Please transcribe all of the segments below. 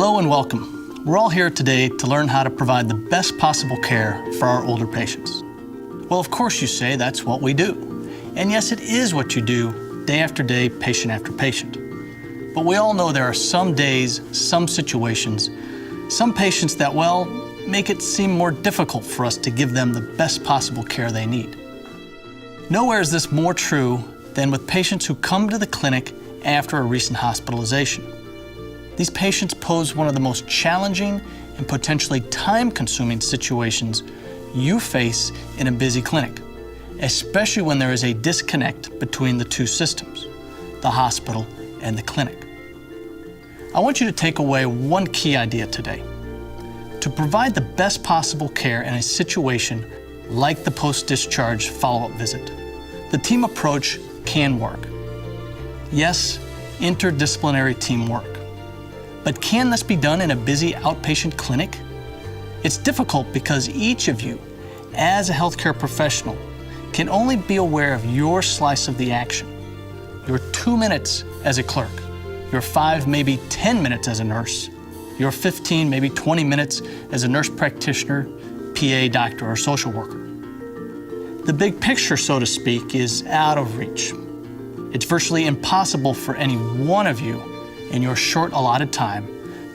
Hello and welcome. We're all here today to learn how to provide the best possible care for our older patients. Well, of course you say that's what we do. And yes, it is what you do day after day, patient after patient. But we all know there are some days, some situations, some patients that, well, make it seem more difficult for us to give them the best possible care they need. Nowhere is this more true than with patients who come to the clinic after a recent hospitalization. These patients pose one of the most challenging and potentially time-consuming situations you face in a busy clinic, especially when there is a disconnect between the two systems, the hospital and the clinic. I want you to take away one key idea today. To provide the best possible care in a situation like the post-discharge follow-up visit, the team approach can work. Yes, interdisciplinary teamwork. But can this be done in a busy outpatient clinic? It's difficult because each of you, as a healthcare professional, can only be aware of your slice of the action. Your 2 minutes as a clerk, your 5, maybe 10 minutes as a nurse, your 15, maybe 20 minutes as a nurse practitioner, PA, doctor, or social worker. The big picture, so to speak, is out of reach. It's virtually impossible for any one of you in your short allotted time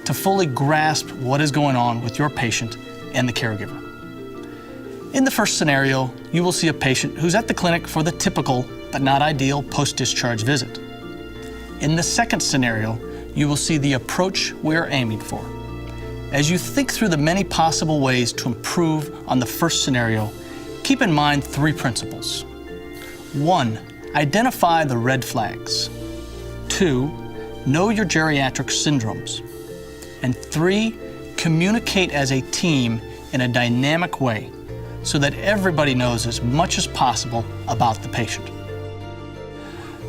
to fully grasp what is going on with your patient and the caregiver. In the first scenario, you will see a patient who's at the clinic for the typical but not ideal post-discharge visit. In the second scenario, you will see the approach we are aiming for. As you think through the many possible ways to improve on the first scenario, keep in mind 3 principles. 1, identify the red flags. 2, know your geriatric syndromes. And 3, communicate as a team in a dynamic way so that everybody knows as much as possible about the patient.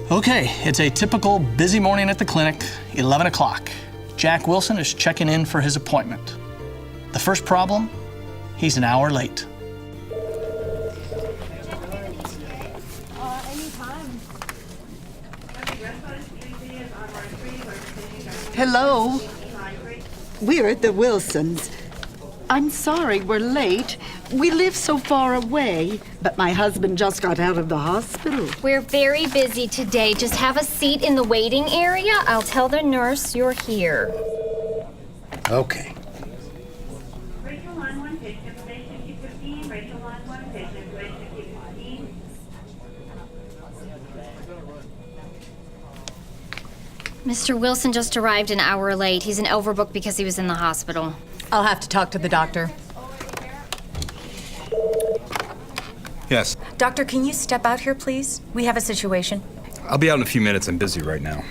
Okay, it's a typical busy morning at the clinic, 11 o'clock. Jack Wilson is checking in for his appointment. The first problem, he's an hour late. Hello. We're at the Wilsons. I'm sorry we're late. We live so far away, but my husband just got out of the hospital. We're very busy today. Just have a seat in the waiting area. I'll tell the nurse you're here. Okay. Rachel line 1 patient information keep 15. Rachel line 1 patient information keep 15. Mr. Wilson just arrived an hour late. He's an overbook because he was in the hospital. I'll have to talk to the doctor. Yes. Doctor, can you step out here, please? We have a situation. I'll be out in a few minutes. I'm busy right now.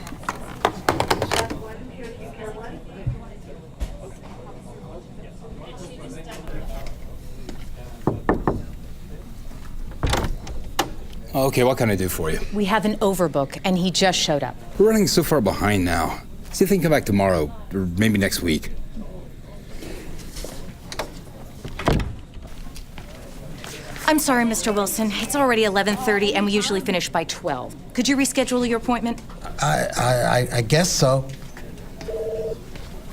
Okay, what can I do for you? We have an overbook, and he just showed up. We're running so far behind now. See if they can come back tomorrow, or maybe next week. I'm sorry, Mr. Wilson. It's already 11:30, and we usually finish by 12. Could you reschedule your appointment? I guess so.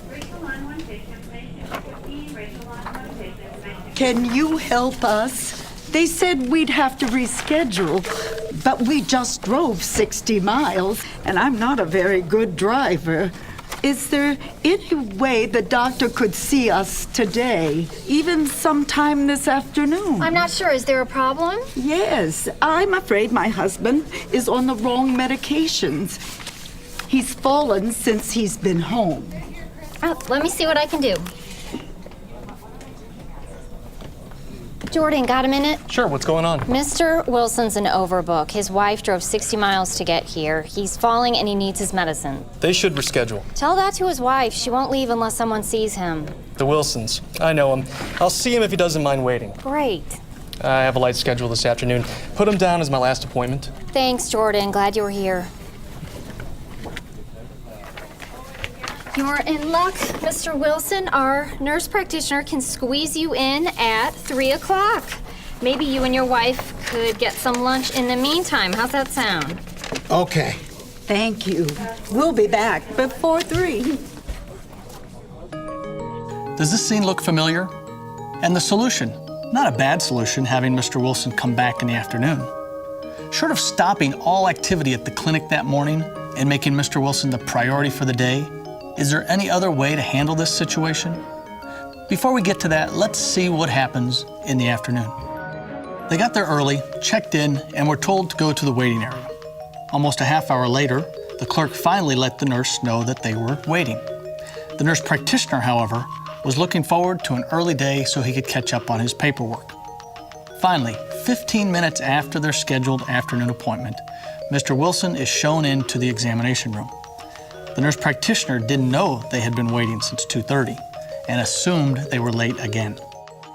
Rachel line 1 patient information keep 15. Rachel line 1 patient information. Can you help us? They said we'd have to reschedule, but we just drove 60 miles, and I'm not a very good driver. Is there any way the doctor could see us today, even sometime this afternoon? I'm not sure. Is there a problem? Yes, I'm afraid my husband is on the wrong medications. He's fallen since he's been home. Oh, let me see what I can do. Jordan, got a minute? Sure, what's going on? Mr. Wilson's an overbook. His wife drove 60 miles to get here. He's falling and he needs his medicine. They should reschedule. Tell that to his wife. She won't leave unless someone sees him. The Wilsons. I know him. I'll see him if he doesn't mind waiting. Great. I have a light schedule this afternoon. Put him down as my last appointment. Thanks, Jordan. Glad you were here. You're in luck, Mr. Wilson. Our nurse practitioner can squeeze you in at 3 o'clock. Maybe you and your wife could get some lunch in the meantime. How's that sound? Okay. Thank you. We'll be back before 3. Does this scene look familiar? And the solution? Not a bad solution, having Mr. Wilson come back in the afternoon. Short of stopping all activity at the clinic that morning and making Mr. Wilson the priority for the day, is there any other way to handle this situation? Before we get to that, let's see what happens in the afternoon. They got there early, checked in, and were told to go to the waiting area. Almost a half hour later, the clerk finally let the nurse know that they were waiting. The nurse practitioner, however, was looking forward to an early day so he could catch up on his paperwork. Finally, 15 minutes after their scheduled afternoon appointment, Mr. Wilson is shown into the examination room. The nurse practitioner didn't know they had been waiting since 2:30 and assumed they were late again.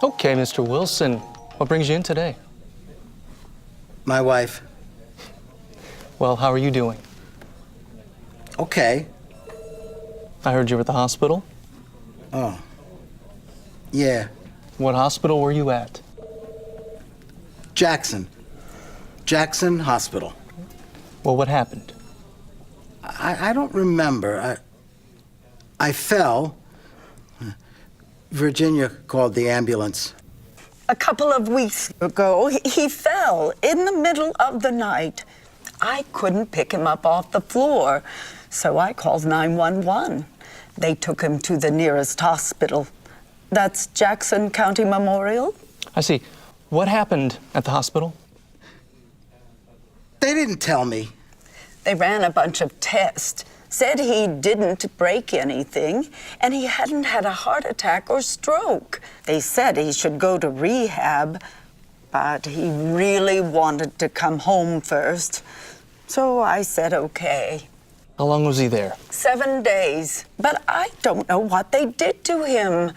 Okay, Mr. Wilson, what brings you in today? My wife. Well, how are you doing? Okay. I heard you were at the hospital. Oh. Yeah. What hospital were you at? Jackson. Jackson Hospital. Well, what happened? I don't remember. I fell. Virginia called the ambulance. A couple of weeks ago, he fell in the middle of the night. I couldn't pick him up off the floor, so I called 911. They took him to the nearest hospital. That's Jackson County Memorial. I see. What happened at the hospital? They didn't tell me. They ran a bunch of tests, said he didn't break anything, and he hadn't had a heart attack or stroke. They said he should go to rehab, but he really wanted to come home first. So I said, okay. How long was he there? 7 days. But I don't know what they did to him.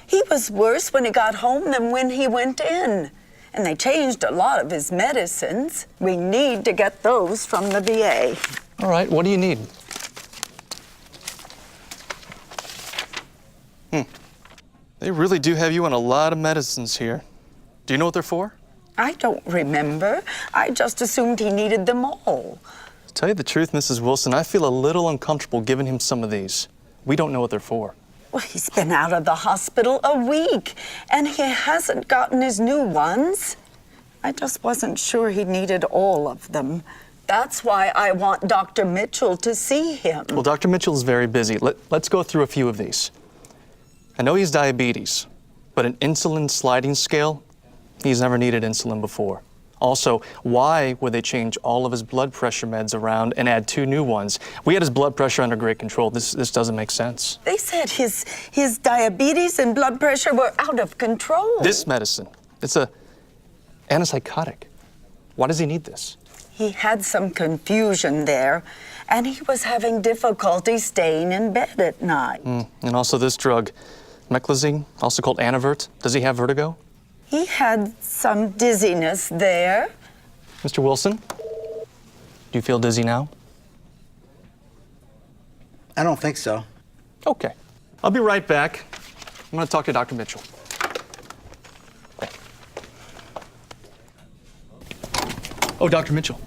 He was worse when he got home than when he went in. And they changed a lot of his medicines. We need to get those from the VA. All right, what do you need? They really do have you on a lot of medicines here. Do you know what they're for? I don't remember. I just assumed he needed them all. To tell you the truth, Mrs. Wilson, I feel a little uncomfortable giving him some of these. We don't know what they're for. Well, he's been out of the hospital a week, and he hasn't gotten his new ones. I just wasn't sure he needed all of them. That's why I want Dr. Mitchell to see him. Well, Dr. Mitchell is very busy. Let's go through a few of these. I know he has diabetes, but an insulin sliding scale, he's never needed insulin before. Also, why would they change all of his blood pressure meds around and add 2 new ones? We had his blood pressure under great control. This doesn't make sense. They said his diabetes and blood pressure were out of control. This medicine, it's a antipsychotic. Why does he need this? He had some confusion there, and he was having difficulty staying in bed at night. And also this drug, meclizine, also called Anavert. Does he have vertigo? He had some dizziness there. Mr. Wilson, do you feel dizzy now? I don't think so. Okay. I'll be right back. I'm going to talk to Dr. Mitchell. Oh, Dr. Mitchell.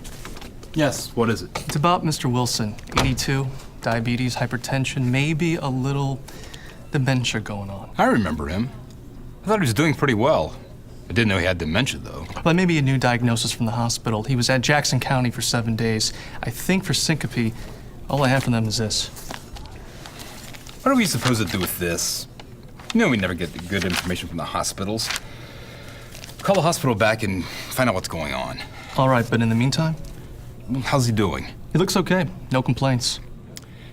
Yes, what is it? It's about Mr. Wilson. 82, diabetes, hypertension, maybe a little dementia going on. I remember him. I thought he was doing pretty well. I didn't know he had dementia, though. Well, maybe a new diagnosis from the hospital. He was at Jackson County for 7 days. I think for syncope, all I have from them is this. What are we supposed to do with this? You know we never get the good information from the hospitals. Call the hospital back and find out what's going on. All right, but in the meantime? How's he doing? He looks okay. No complaints.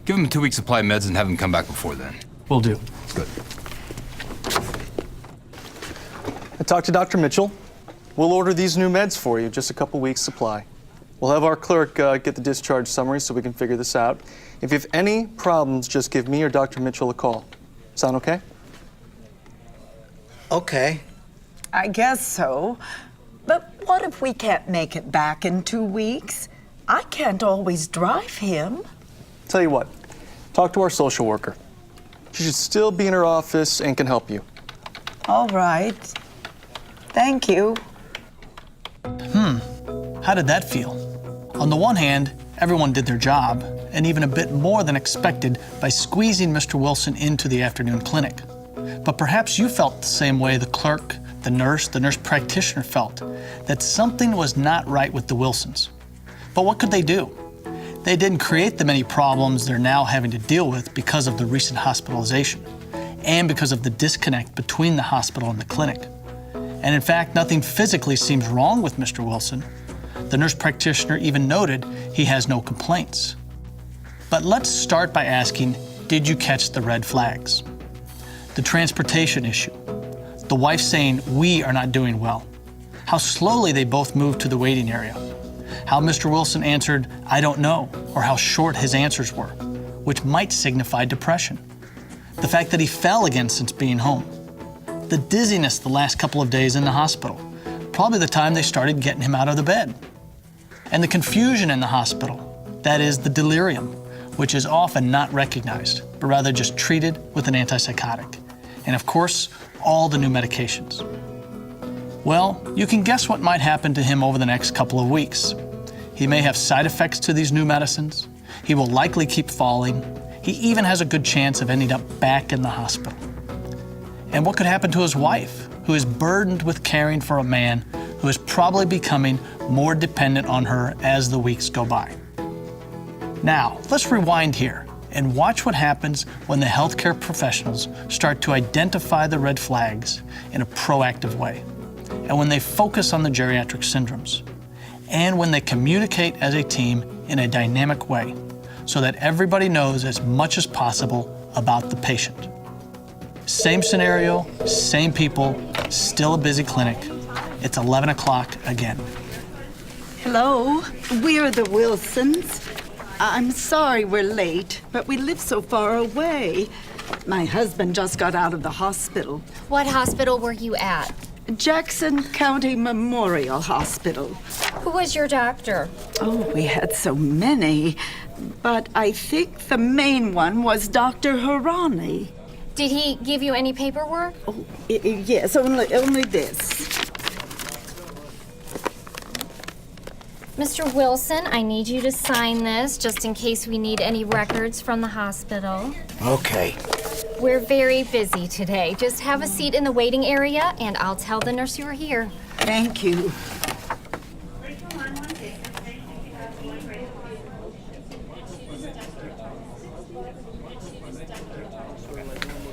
Give him a 2-week supply of meds and have him come back before then. Will do. Good. I talked to Dr. Mitchell. We'll order these new meds for you, just a couple weeks supply. We'll have our clerk get the discharge summary so we can figure this out. If you have any problems, just give me or Dr. Mitchell a call. Sound okay? Okay. I guess so. But what if we can't make it back in 2 weeks? I can't always drive him. Tell you what, talk to our social worker. She should still be in her office and can help you. All right. Thank you. How did that feel? On the one hand, everyone did their job, and even a bit more than expected by squeezing Mr. Wilson into the afternoon clinic. But perhaps you felt the same way the clerk, the nurse practitioner felt, that something was not right with the Wilsons. But what could they do? They didn't create the many problems they're now having to deal with because of the recent hospitalization and because of the disconnect between the hospital and the clinic. And in fact, nothing physically seems wrong with Mr. Wilson. The nurse practitioner even noted he has no complaints. But let's start by asking, did you catch the red flags? The transportation issue, the wife saying, "We are not doing well," how slowly they both moved to the waiting area, how Mr. Wilson answered, "I don't know," or how short his answers were, which might signify depression. The fact that he fell again since being home. The dizziness the last couple of days in the hospital, probably the time they started getting him out of the bed. And the confusion in the hospital, that is the delirium, which is often not recognized, but rather just treated with an antipsychotic. And of course, all the new medications. Well, you can guess what might happen to him over the next couple of weeks. He may have side effects to these new medicines. He will likely keep falling. He even has a good chance of ending up back in the hospital. And what could happen to his wife, who is burdened with caring for a man who is probably becoming more dependent on her as the weeks go by? Now, let's rewind here and watch what happens when the healthcare professionals start to identify the red flags in a proactive way, and when they focus on the geriatric syndromes, and when they communicate as a team in a dynamic way so that everybody knows as much as possible about the patient. Same scenario, same people, still a busy clinic. It's 11 o'clock again. Hello, we're the Wilsons. I'm sorry we're late, but we live so far away. My husband just got out of the hospital. What hospital were you at? Jackson County Memorial Hospital. Who was your doctor? Oh, we had so many, but I think the main one was Dr. Harani. Did he give you any paperwork? Oh, yes, only this. Mr. Wilson, I need you to sign this just in case we need any records from the hospital. Okay. We're very busy today. Just have a seat in the waiting area and I'll tell the nurse you're here. Thank you. Rachel Line 1 patient, station 2001, Rachel.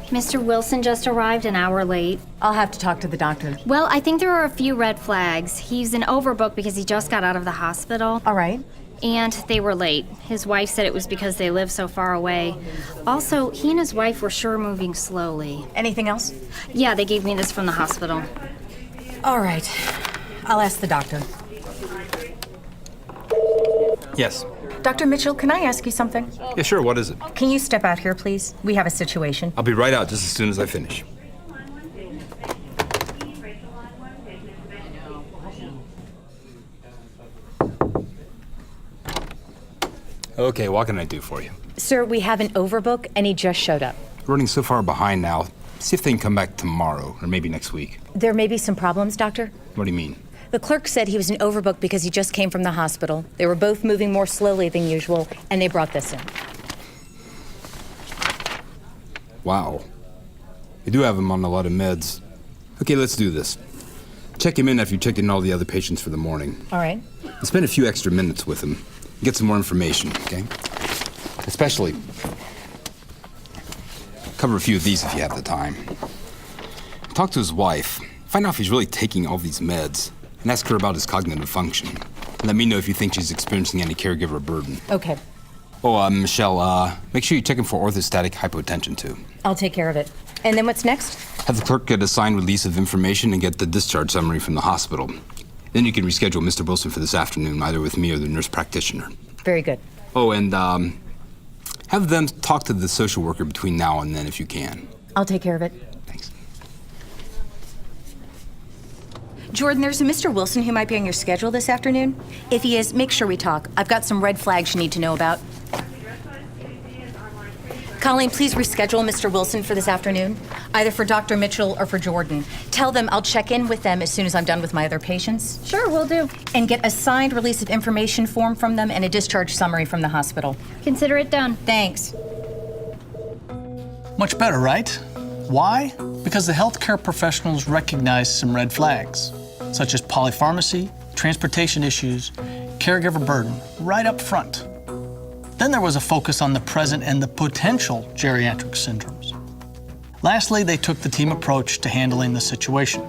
Mr. Wilson just arrived an hour late. I'll have to talk to the doctor. Well, I think there are a few red flags. He's an overbook because he just got out of the hospital. All right. And they were late. His wife said it was because they live so far away. Also, he and his wife were sure moving slowly. Anything else? Yeah, they gave me this from the hospital. All right. I'll ask the doctor. Yes. Dr. Mitchell, can I ask you something? Yeah, sure. What is it? Can you step out here, please? We have a situation. I'll be right out just as soon as I finish. Line 1 patient, station 15, Rachel Line 1 patient, Okay, what can I do for you? Sir, we have an overbook, and he just showed up. Running so far behind now. See if they can come back tomorrow or maybe next week. There may be some problems, Doctor. What do you mean? The clerk said he was an overbook because he just came from the hospital. They were both moving more slowly than usual, and they brought this in. Wow. They do have him on a lot of meds. Okay, let's do this. Check him in after you checked in all the other patients for the morning. All right. And spend a few extra minutes with him. Get some more information, okay? Especially, cover a few of these if you have the time. Talk to his wife. Find out if he's really taking all these meds. And ask her about his cognitive function. And let me know if you think she's experiencing any caregiver burden. Okay. Oh, Michelle, make sure you check him for orthostatic hypotension, too. I'll take care of it. And then what's next? Have the clerk get a signed release of information and get the discharge summary from the hospital. Then you can reschedule Mr. Wilson for this afternoon, either with me or the nurse practitioner. Very good. Oh, and have them talk to the social worker between now and then if you can. I'll take care of it. Thanks. Jordan, there's a Mr. Wilson who might be on your schedule this afternoon. If he is, make sure we talk. I've got some red flags you need to know about. Colleen, please reschedule Mr. Wilson for this afternoon, either for Dr. Mitchell or for Jordan. Tell them I'll check in with them as soon as I'm done with my other patients. Sure, we'll do. And get a signed release of information form from them and a discharge summary from the hospital. Consider it done. Thanks. Much better, right? Why? Because the healthcare professionals recognized some red flags, such as polypharmacy, transportation issues, caregiver burden, right up front. Then there was a focus on the present and the potential geriatric syndromes. Lastly, they took the team approach to handling the situation.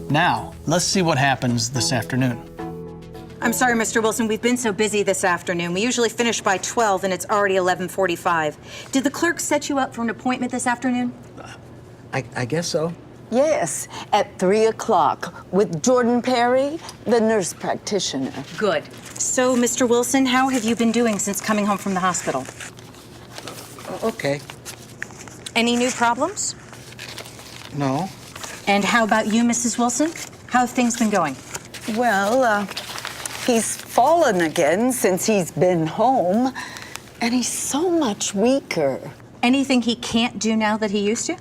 Now, let's see what happens this afternoon. I'm sorry, Mr. Wilson, we've been so busy this afternoon. We usually finish by 12 and it's already 11:45. Did the clerk set you up for an appointment this afternoon? I guess so. Yes, at 3 o'clock with Jordan Perry, the nurse practitioner. Good. So, Mr. Wilson, how have you been doing since coming home from the hospital? Okay. Any new problems? No. And how about you, Mrs. Wilson? How have things been going? Well, he's fallen again since he's been home, and he's so much weaker. Anything he can't do now that he used to?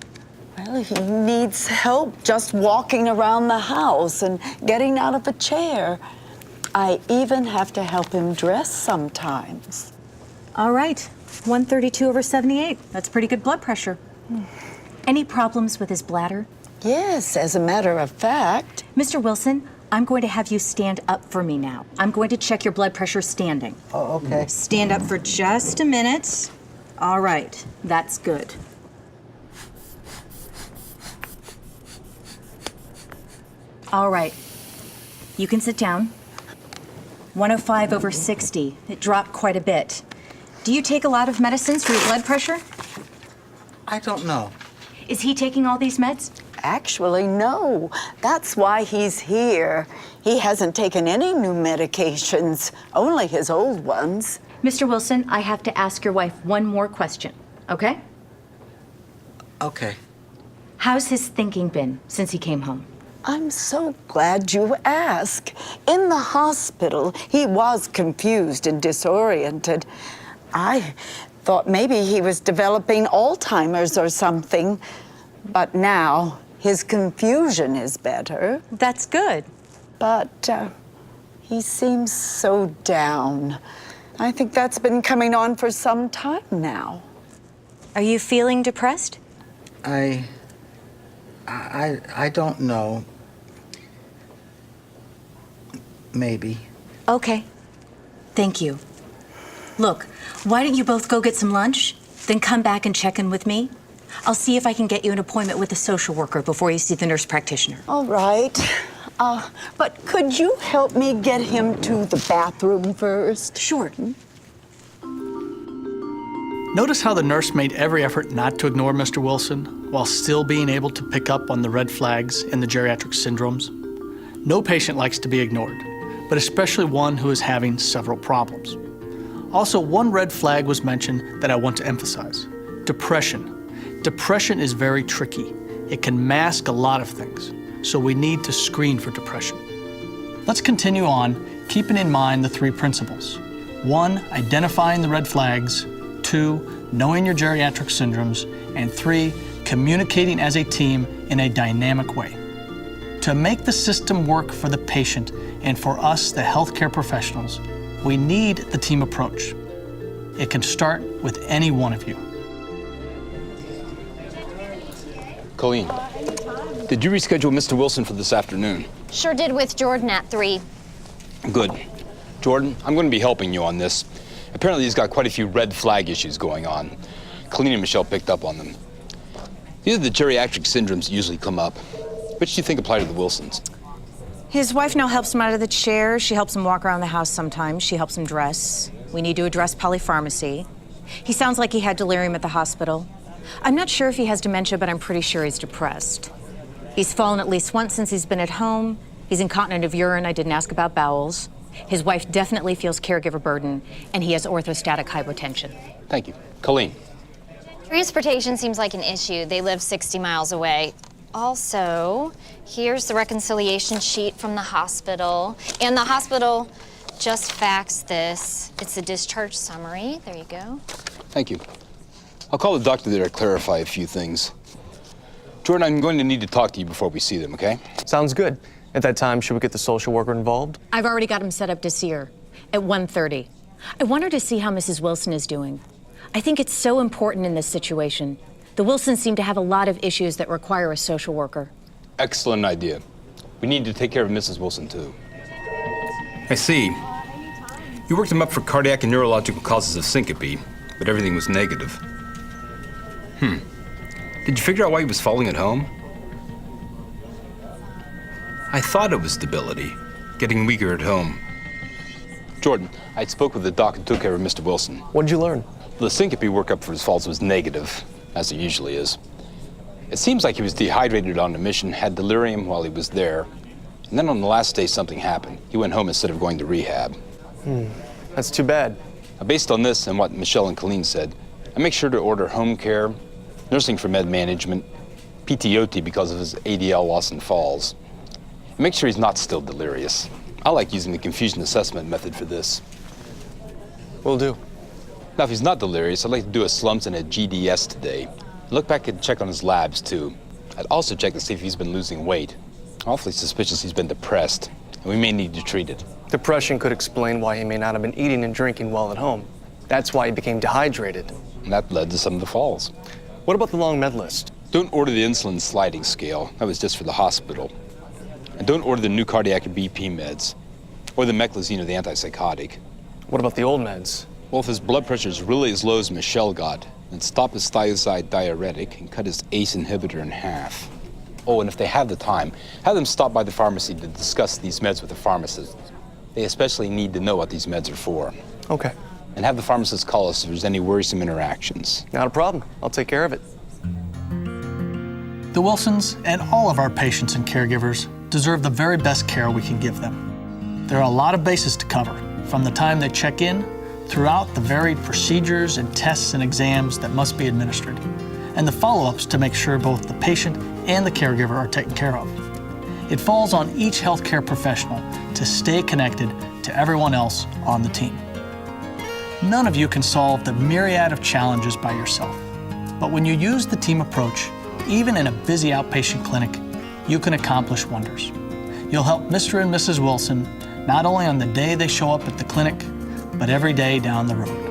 Well, he needs help just walking around the house and getting out of a chair. I even have to help him dress sometimes. All right, 132/78. That's pretty good blood pressure. Any problems with his bladder? Yes, as a matter of fact. Mr. Wilson, I'm going to have you stand up for me now. I'm going to check your blood pressure standing. Oh, okay. Stand up for just a minute. All right, that's good. All right, you can sit down. 105/60. It dropped quite a bit. Do you take a lot of medicines for your blood pressure? I don't know. Is he taking all these meds? Actually, no. That's why he's here. He hasn't taken any new medications, only his old ones. Mr. Wilson, I have to ask your wife one more question, okay? Okay. How's his thinking been since he came home? I'm so glad you asked. In the hospital, he was confused and disoriented. I thought maybe he was developing Alzheimer's or something, but now his confusion is better. That's good. But he seems so down. I think that's been coming on for some time now. Are you feeling depressed? I don't know. Maybe. Okay. Thank you. Look, why don't you both go get some lunch, then come back and check in with me? I'll see if I can get you an appointment with a social worker before you see the nurse practitioner. All right. But could you help me get him to the bathroom first? Sure. Notice how the nurse made every effort not to ignore Mr. Wilson while still being able to pick up on the red flags in the geriatric syndromes. No patient likes to be ignored, but especially one who is having several problems. Also, one red flag was mentioned that I want to emphasize: depression. Depression is very tricky. It can mask a lot of things, so we need to screen for depression. Let's continue on, keeping in mind the three principles. 1, identifying the red flags. 2, knowing your geriatric syndromes. And 3, communicating as a team in a dynamic way. To make the system work for the patient and for us, the healthcare professionals, we need the team approach. It can start with any one of you. Colleen, did you reschedule Mr. Wilson for this afternoon? Sure did with Jordan at 3. Good. Jordan, I'm going to be helping you on this. Apparently he's got quite a few red flag issues going on. Colleen and Michelle picked up on them. These are the geriatric syndromes that usually come up. Which do you think apply to the Wilsons? His wife now helps him out of the chair. She helps him walk around the house sometimes. She helps him dress. We need to address polypharmacy. He sounds like he had delirium at the hospital. I'm not sure if he has dementia, but I'm pretty sure he's depressed. He's fallen at least once since he's been at home. He's incontinent of urine. I didn't ask about bowels. His wife definitely feels caregiver burden, and he has orthostatic hypotension. Thank you. Colleen. Transportation seems like an issue. They live 60 miles away. Also, here's the reconciliation sheet from the hospital. And the hospital just faxed this. It's a discharge summary. There you go. Thank you. I'll call the doctor there to clarify a few things. Jordan, I'm going to need to talk to you before we see them, okay? Sounds good. At that time, should we get the social worker involved? I've already got him set up to see her at 1:30. I want her to see how Mrs. Wilson is doing. I think it's so important in this situation. The Wilsons seem to have a lot of issues that require a social worker. Excellent idea. We need to take care of Mrs. Wilson, too. I see. You worked him up for cardiac and neurological causes of syncope, but everything was negative. Did you figure out why he was falling at home? I thought it was debility, getting weaker at home. Jordan, I spoke with the doc and took care of Mr. Wilson. What'd you learn? The syncope workup for his falls was negative, as it usually is. It seems like he was dehydrated on the mission, had delirium while he was there, and then on the last day something happened. He went home instead of going to rehab. That's too bad. Now, based on this and what Michelle and Colleen said, I make sure to order home care, nursing for med management, PTOT because of his ADL loss and falls. And make sure he's not still delirious. I like using the confusion assessment method for this. Will do. Now, if he's not delirious, I'd like to do a slumps and a GDS today. Look back and check on his labs, too. I'd also check to see if he's been losing weight. Awfully suspicious he's been depressed, and we may need to treat it. Depression could explain why he may not have been eating and drinking well at home. That's why he became dehydrated. And that led to some of the falls. What about the long med list? Don't order the insulin sliding scale. That was just for the hospital. And don't order the new cardiac or BP meds, or the meclizine or the antipsychotic. What about the old meds? Well, if his blood pressure is really as low as Michelle got, then stop his thiazide diuretic and cut his ACE inhibitor in half. Oh, and if they have the time, have them stop by the pharmacy to discuss these meds with the pharmacist. They especially need to know what these meds are for. Okay. And have the pharmacist call us if there's any worrisome interactions. Not a problem. I'll take care of it. The Wilsons and all of our patients and caregivers deserve the very best care we can give them. There are a lot of bases to cover, from the time they check in throughout the varied procedures and tests and exams that must be administered, and the follow-ups to make sure both the patient and the caregiver are taken care of. It falls on each healthcare professional to stay connected to everyone else on the team. None of you can solve the myriad of challenges by yourself, but when you use the team approach, even in a busy outpatient clinic, you can accomplish wonders. You'll help Mr. and Mrs. Wilson not only on the day they show up at the clinic, but every day down the road.